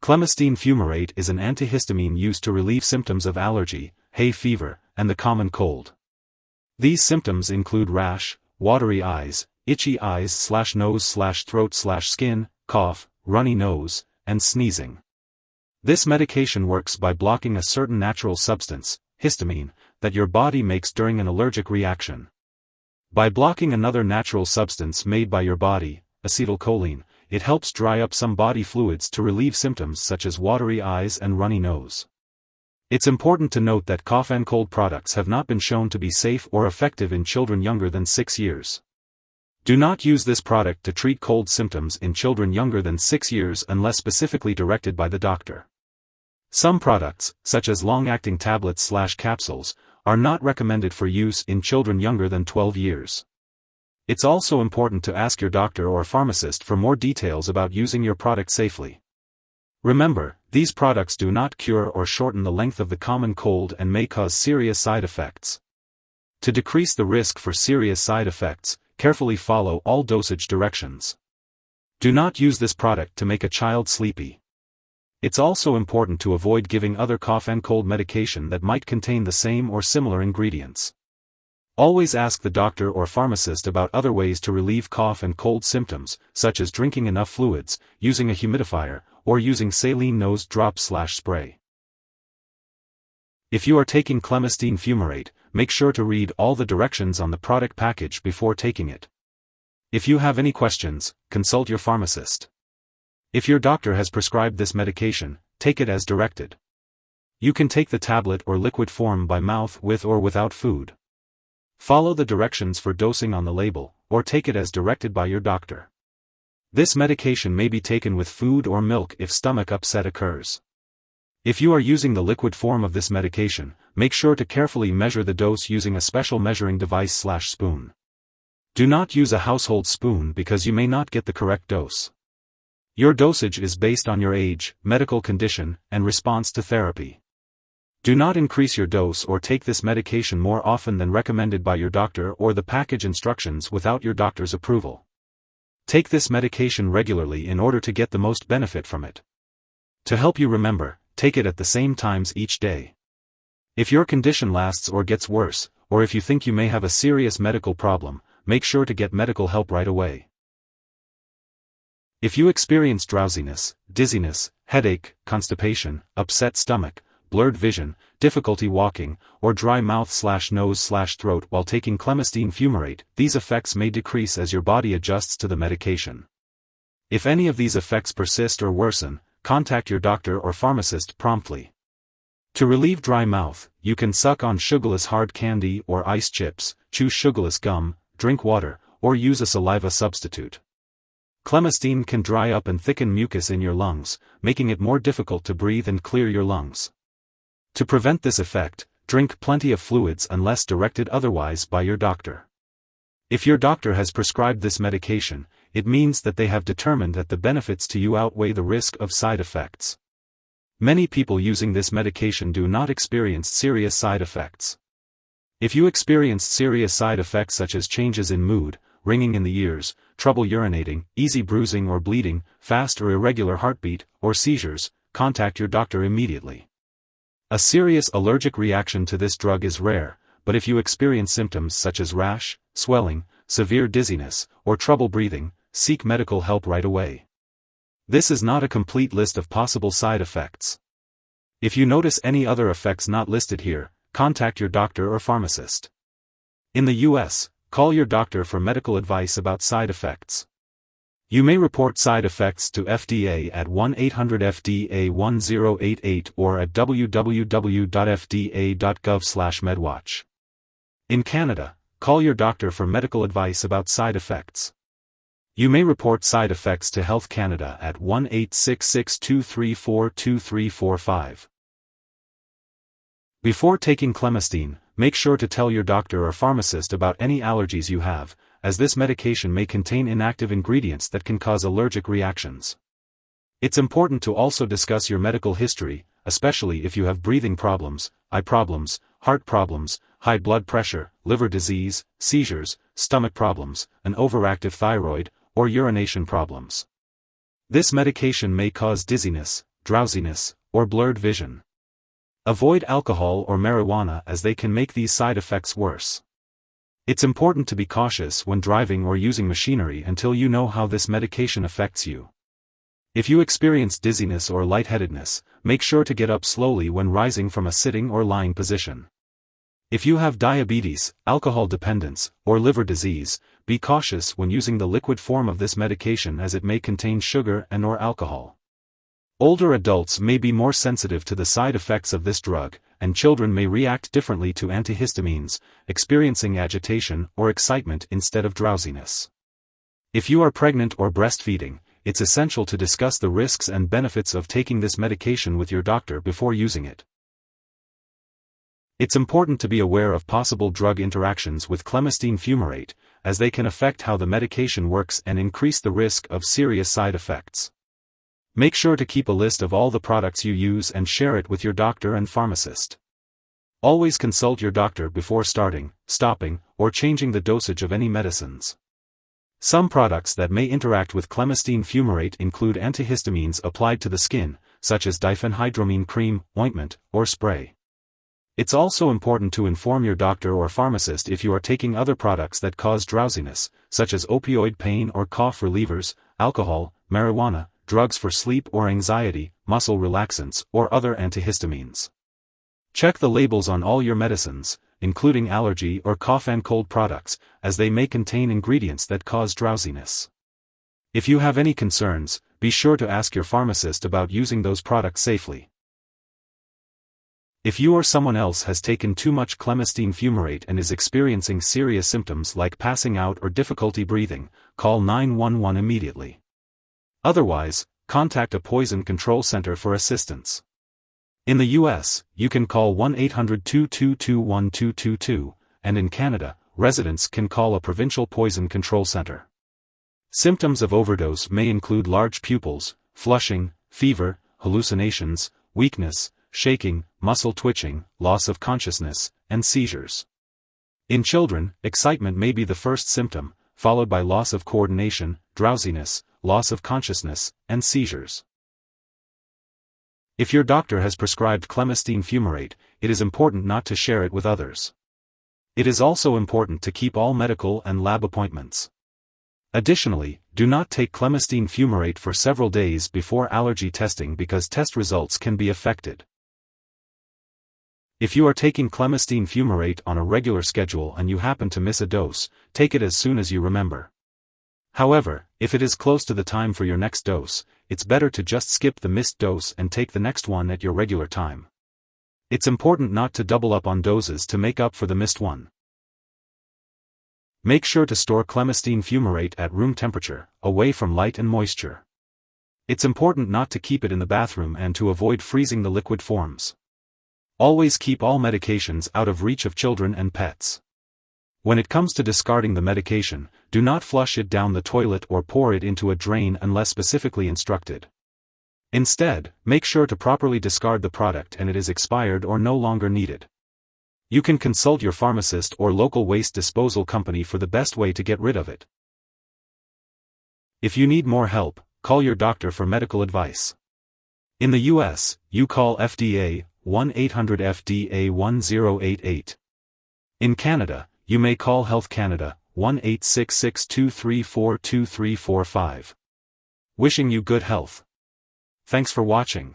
Clemastine Fumarate is an antihistamine used to relieve symptoms of allergy, hay fever, and the common cold. These symptoms include rash, watery eyes, itchy eyes/nose/throat/skin, cough, runny nose, and sneezing. This medication works by blocking a certain natural substance, histamine, that your body makes during an allergic reaction. By blocking another natural substance made by your body, acetylcholine, it helps dry up some body fluids to relieve symptoms such as watery eyes and runny nose. It's important to note that cough and cold products have not been shown to be safe or effective in children younger than 6 years. Do not use this product to treat cold symptoms in children younger than 6 years unless specifically directed by the doctor. Some products, such as long-acting tablets/capsules, are not recommended for use in children younger than 12 years. It's also important to ask your doctor or pharmacist for more details about using your product safely. Remember, these products do not cure or shorten the length of the common cold and may cause serious side effects. To decrease the risk for serious side effects, carefully follow all dosage directions. Do not use this product to make a child sleepy. It's also important to avoid giving other cough and cold medication that might contain the same or similar ingredients. Always ask the doctor or pharmacist about other ways to relieve cough and cold symptoms, such as drinking enough fluids, using a humidifier, or using saline nose drops/spray. If you are taking Clemastine Fumarate, make sure to read all the directions on the product package before taking it. If you have any questions, consult your pharmacist. If your doctor has prescribed this medication, take it as directed. You can take the tablet or liquid form by mouth with or without food. Follow the directions for dosing on the label, or take it as directed by your doctor. This medication may be taken with food or milk if stomach upset occurs. If you are using the liquid form of this medication, make sure to carefully measure the dose using a special measuring device/spoon. Do not use a household spoon because you may not get the correct dose. Your dosage is based on your age, medical condition, and response to therapy. Do not increase your dose or take this medication more often than recommended by your doctor or the package instructions without your doctor's approval. Take this medication regularly in order to get the most benefit from it. To help you remember, take it at the same times each day. If your condition lasts or gets worse, or if you think you may have a serious medical problem, make sure to get medical help right away. If you experience drowsiness, dizziness, headache, constipation, upset stomach, blurred vision, difficulty walking, or dry mouth/nose/throat while taking Clemastine Fumarate, these effects may decrease as your body adjusts to the medication. If any of these effects persist or worsen, contact your doctor or pharmacist promptly. To relieve dry mouth, you can suck on sugarless hard candy or ice chips, chew sugarless gum, drink water, or use a saliva substitute. Clemastine can dry up and thicken mucus in your lungs, making it more difficult to breathe and clear your lungs. To prevent this effect, drink plenty of fluids unless directed otherwise by your doctor. If your doctor has prescribed this medication, it means that they have determined that the benefits to you outweigh the risk of side effects. Many people using this medication do not experience serious side effects. If you experienced serious side effects such as changes in mood, ringing in the ears, trouble urinating, easy bruising or bleeding, fast or irregular heartbeat, or seizures, contact your doctor immediately. A serious allergic reaction to this drug is rare, but if you experience symptoms such as rash, swelling, severe dizziness, or trouble breathing, seek medical help right away. This is not a complete list of possible side effects. If you notice any other effects not listed here, contact your doctor or pharmacist. In the US, call your doctor for medical advice about side effects. You may report side effects to FDA at 1-800-FDA-1088 or at www.fda.gov/medwatch. In Canada, call your doctor for medical advice about side effects. You may report side effects to Health Canada at 1-866-234-2345. Before taking Clemastine, make sure to tell your doctor or pharmacist about any allergies you have, as this medication may contain inactive ingredients that can cause allergic reactions. It's important to also discuss your medical history, especially if you have breathing problems, eye problems, heart problems, high blood pressure, liver disease, seizures, stomach problems, an overactive thyroid, or urination problems. This medication may cause dizziness, drowsiness, or blurred vision. Avoid alcohol or marijuana as they can make these side effects worse. It's important to be cautious when driving or using machinery until you know how this medication affects you. If you experience dizziness or lightheadedness, make sure to get up slowly when rising from a sitting or lying position. If you have diabetes, alcohol dependence, or liver disease, be cautious when using the liquid form of this medication as it may contain sugar and/or alcohol. Older adults may be more sensitive to the side effects of this drug, and children may react differently to antihistamines, experiencing agitation or excitement instead of drowsiness. If you are pregnant or breastfeeding, it's essential to discuss the risks and benefits of taking this medication with your doctor before using it. It's important to be aware of possible drug interactions with Clemastine Fumarate, as they can affect how the medication works and increase the risk of serious side effects. Make sure to keep a list of all the products you use and share it with your doctor and pharmacist. Always consult your doctor before starting, stopping, or changing the dosage of any medicines. Some products that may interact with Clemastine Fumarate include antihistamines applied to the skin, such as diphenhydramine cream, ointment, or spray. It's also important to inform your doctor or pharmacist if you are taking other products that cause drowsiness, such as opioid pain or cough relievers, alcohol, marijuana, drugs for sleep or anxiety, muscle relaxants, or other antihistamines. Check the labels on all your medicines, including allergy or cough and cold products, as they may contain ingredients that cause drowsiness. If you have any concerns, be sure to ask your pharmacist about using those products safely. If you or someone else has taken too much Clemastine Fumarate and is experiencing serious symptoms like passing out or difficulty breathing, call 911 immediately. Otherwise, contact a poison control center for assistance. In the US, you can call 1-800-222-1222, and in Canada, residents can call a provincial poison control center. Symptoms of overdose may include large pupils, flushing, fever, hallucinations, weakness, shaking, muscle twitching, loss of consciousness, and seizures. In children, excitement may be the first symptom, followed by loss of coordination, drowsiness, loss of consciousness, and seizures. If your doctor has prescribed Clemastine Fumarate, it is important not to share it with others. It is also important to keep all medical and lab appointments. Additionally, do not take Clemastine Fumarate for several days before allergy testing because test results can be affected. If you are taking Clemastine Fumarate on a regular schedule and you happen to miss a dose, take it as soon as you remember. However, if it is close to the time for your next dose, it's better to just skip the missed dose and take the next one at your regular time. It's important not to double up on doses to make up for the missed one. Make sure to store Clemastine Fumarate at room temperature, away from light and moisture. It's important not to keep it in the bathroom and to avoid freezing the liquid forms. Always keep all medications out of reach of children and pets. When it comes to discarding the medication, do not flush it down the toilet or pour it into a drain unless specifically instructed. Instead, make sure to properly discard the product and it is expired or no longer needed. You can consult your pharmacist or local waste disposal company for the best way to get rid of it. If you need more help, call your doctor for medical advice. In the US, you call FDA, 1-800-FDA-1088. In Canada, you may call Health Canada, 1-866-234-2345. Wishing you good health. Thanks for watching.